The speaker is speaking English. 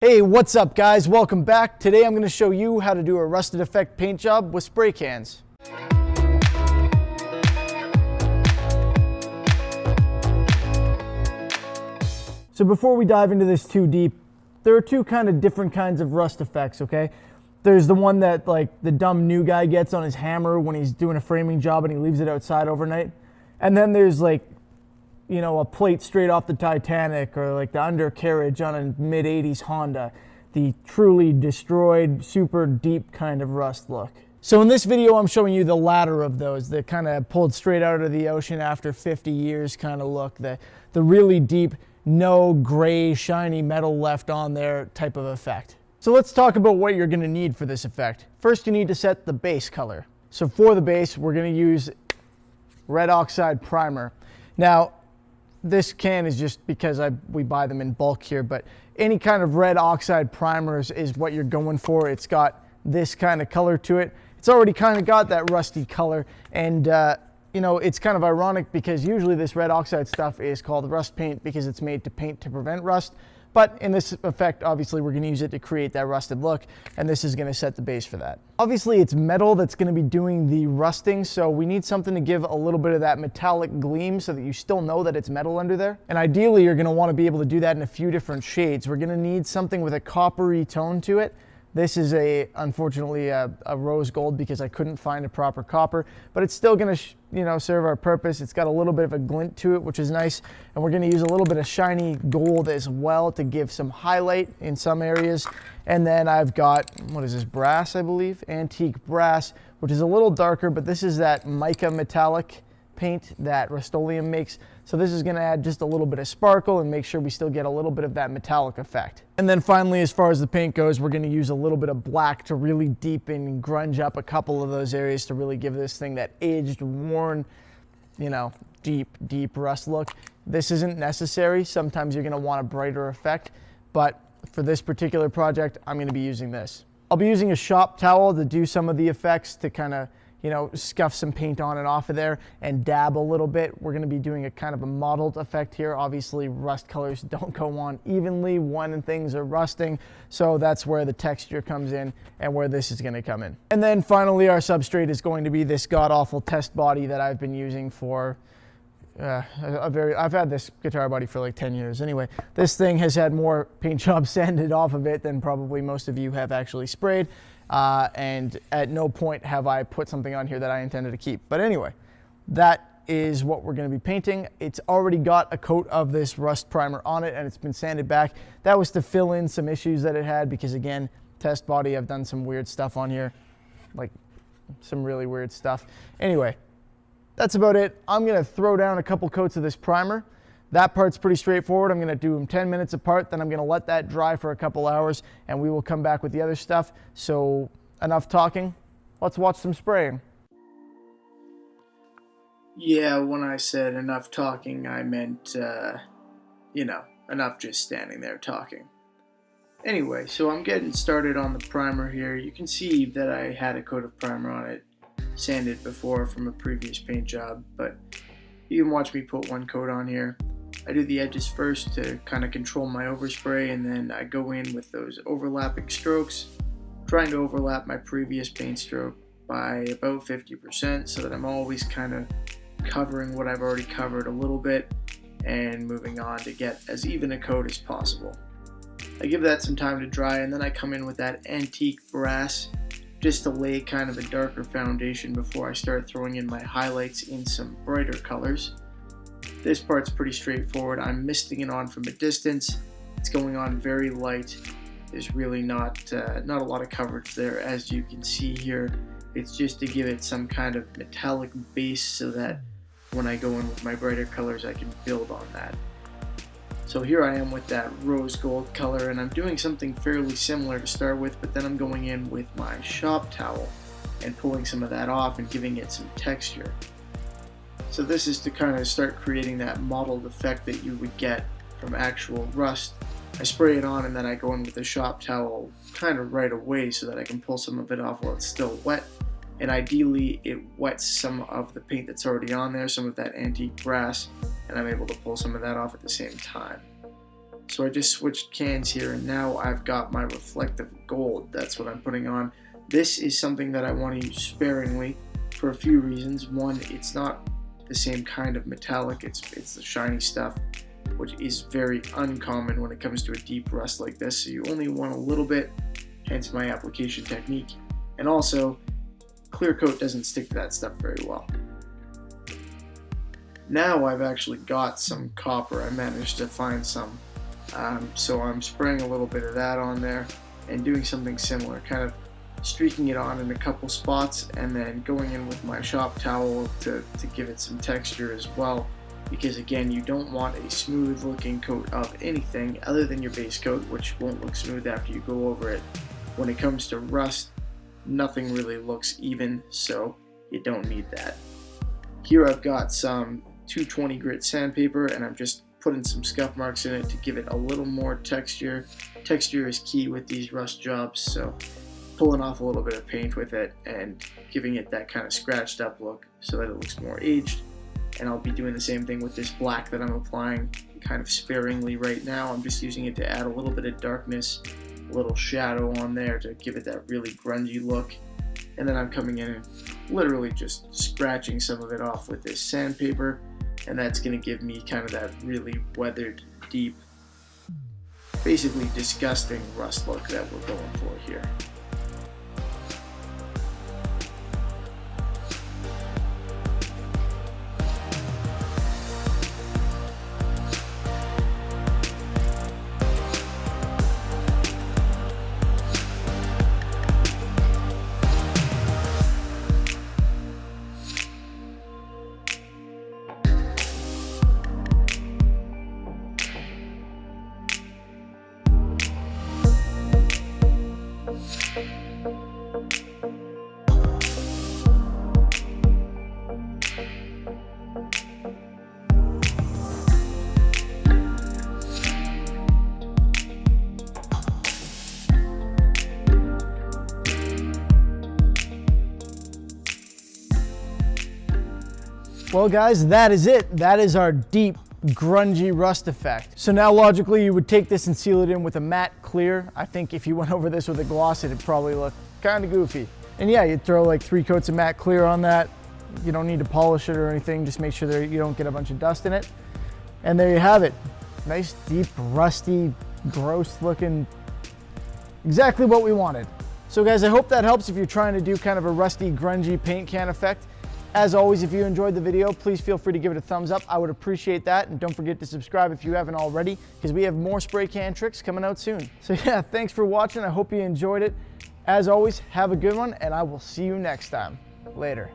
Hey, what's up guys? Welcome back. Today I'm going to show you how to do a rusted effect paint job with spray cans. So before we dive into this too deep, there are two different kinds of rust effects, okay? There's the one that like the dumb new guy gets on his hammer when he's doing a framing job and he leaves it outside overnight. And then there's like, you know, a plate straight off the Titanic or like the undercarriage on a mid-80s Honda. The truly destroyed, super deep kind of rust look. So in this video, I'm showing you the latter of those, the kind of pulled straight out of the ocean after 50 years kind of look, the really deep, no gray, shiny metal left on there type of effect. So let's talk about what you're gonna need for this effect. First, you need to set the base color. So for the base, we're gonna use red oxide primer. Now, this can is just because we buy them in bulk here, but any kind of red oxide primers is what you're going for. It's got this kind of color to it. It's already kind of got that rusty color, and you know, it's kind of ironic because usually this red oxide stuff is called rust paint because it's made to paint to prevent rust. But in this effect, obviously we're going to use it to create that rusted look, and this is going to set the base for that. Obviously it's metal that's going to be doing the rusting, so we need something to give a little bit of that metallic gleam so that you still know that it's metal under there. And ideally you're going to want to be able to do that in a few different shades. We're going to need something with a coppery tone to it. This is unfortunately a rose gold because I couldn't find a proper copper, but it's still going to serve our purpose. It's got a little bit of a glint to it, which is nice, and we're going to use a little bit of shiny gold as well to give some highlight in some areas. And then I've got, what is this, brass, I believe, antique brass, which is a little darker, but this is that mica metallic paint that Rust-Oleum makes. So this is going to add just a little bit of sparkle and make sure we still get a little bit of that metallic effect. And then finally, as far as the paint goes, we're going to use a little bit of black to really deepen and grunge up a couple of those areas to really give this thing that aged, worn, you know, deep rust look. This isn't necessary. Sometimes you're going to want a brighter effect, but for this particular project, I'm going to be using this. I'll be using a shop towel to do some of the effects to kind of, you know, scuff some paint on and off of there and dab a little bit. We're going to be doing a kind of a mottled effect here. Obviously, rust colors don't go on evenly when things are rusting, so that's where the texture comes in and where this is going to come in. And then finally, our substrate is going to be this god-awful test body that I've been using for I've had this guitar body for like 10 years. Anyway, this thing has had more paint jobs sanded off of it than probably most of you have actually sprayed. And at no point have I put something on here that I intended to keep. But anyway, that is what we're going to be painting. It's already got a coat of this rust primer on it and it's been sanded back. That was to fill in some issues that it had because, again, test body, I've done some weird stuff on here, like some really weird stuff. Anyway, that's about it. I'm going to throw down a couple coats of this primer. That part's pretty straightforward. I'm going to do them 10 minutes apart, then I'm going to let that dry for a couple hours, and we will come back with the other stuff. So enough talking, let's watch some spraying. Yeah, when I said enough talking, I meant, you know, enough just standing there talking. Anyway, so I'm getting started on the primer here. You can see that I had a coat of primer on it, sanded before from a previous paint job, but you can watch me put one coat on here. I do the edges first to kind of control my overspray, and then I go in with those overlapping strokes, trying to overlap my previous paint stroke by about 50% so that I'm always kind of covering what I've already covered a little bit and moving on to get as even a coat as possible. I give that some time to dry, and then I come in with that antique brass just to lay kind of a darker foundation before I start throwing in my highlights in some brighter colors. This part's pretty straightforward. I'm misting it on from a distance. It's going on very light. There's really not a lot of coverage there, as you can see here. It's just to give it some kind of metallic base so that when I go in with my brighter colors, I can build on that. So here I am with that rose gold color, and I'm doing something fairly similar to start with, but then I'm going in with my shop towel and pulling some of that off and giving it some texture. So this is to kind of start creating that mottled effect that you would get from actual rust. I spray it on and then I go in with the shop towel kind of right away so that I can pull some of it off while it's still wet. And ideally it wets some of the paint that's already on there, some of that antique brass, and I'm able to pull some of that off at the same time. So I just switched cans here, and now I've got my reflective gold. That's what I'm putting on. This is something that I want to use sparingly for a few reasons. One, it's not the same kind of metallic, it's the shiny stuff, which is very uncommon when it comes to a deep rust like this, so you only want a little bit, hence my application technique. And also, clear coat doesn't stick to that stuff very well. Now I've actually got some copper. I managed to find some, so I'm spraying a little bit of that on there and doing something similar, kind of streaking it on in a couple spots and then going in with my shop towel to give it some texture as well, because again, you don't want a smooth looking coat of anything other than your base coat, which won't look smooth after you go over it. When it comes to rust, nothing really looks even, so you don't need that. Here I've got some 220 grit sandpaper, and I'm just putting some scuff marks in it to give it a little more texture. Texture is key with these rust jobs, so pulling off a little bit of paint with it and giving it that kind of scratched up look so that it looks more aged. And I'll be doing the same thing with this black that I'm applying kind of sparingly right now. I'm just using it to add a little bit of darkness, a little shadow on there to give it that really grungy look. And then I'm coming in and literally just scratching some of it off with this sandpaper, and that's going to give me kind of that really weathered, deep, basically disgusting rust look that we're going for here. Well guys, that is it. That is our deep, grungy rust effect. So now logically you would take this and seal it in with a matte clear. I think if you went over this with a gloss, it'd probably look kind of goofy. And yeah, you'd throw like 3 coats of matte clear on that. You don't need to polish it or anything. Just make sure that you don't get a bunch of dust in it. And there you have it. Nice, deep, rusty, gross looking, exactly what we wanted. So guys, I hope that helps if you're trying to do kind of a rusty, grungy paint can effect. As always, if you enjoyed the video, please feel free to give it a thumbs up. I would appreciate that. And don't forget to subscribe if you haven't already, because we have more spray can tricks coming out soon. So yeah, thanks for watching. I hope you enjoyed it. As always, have a good one, and I will see you next time. Later.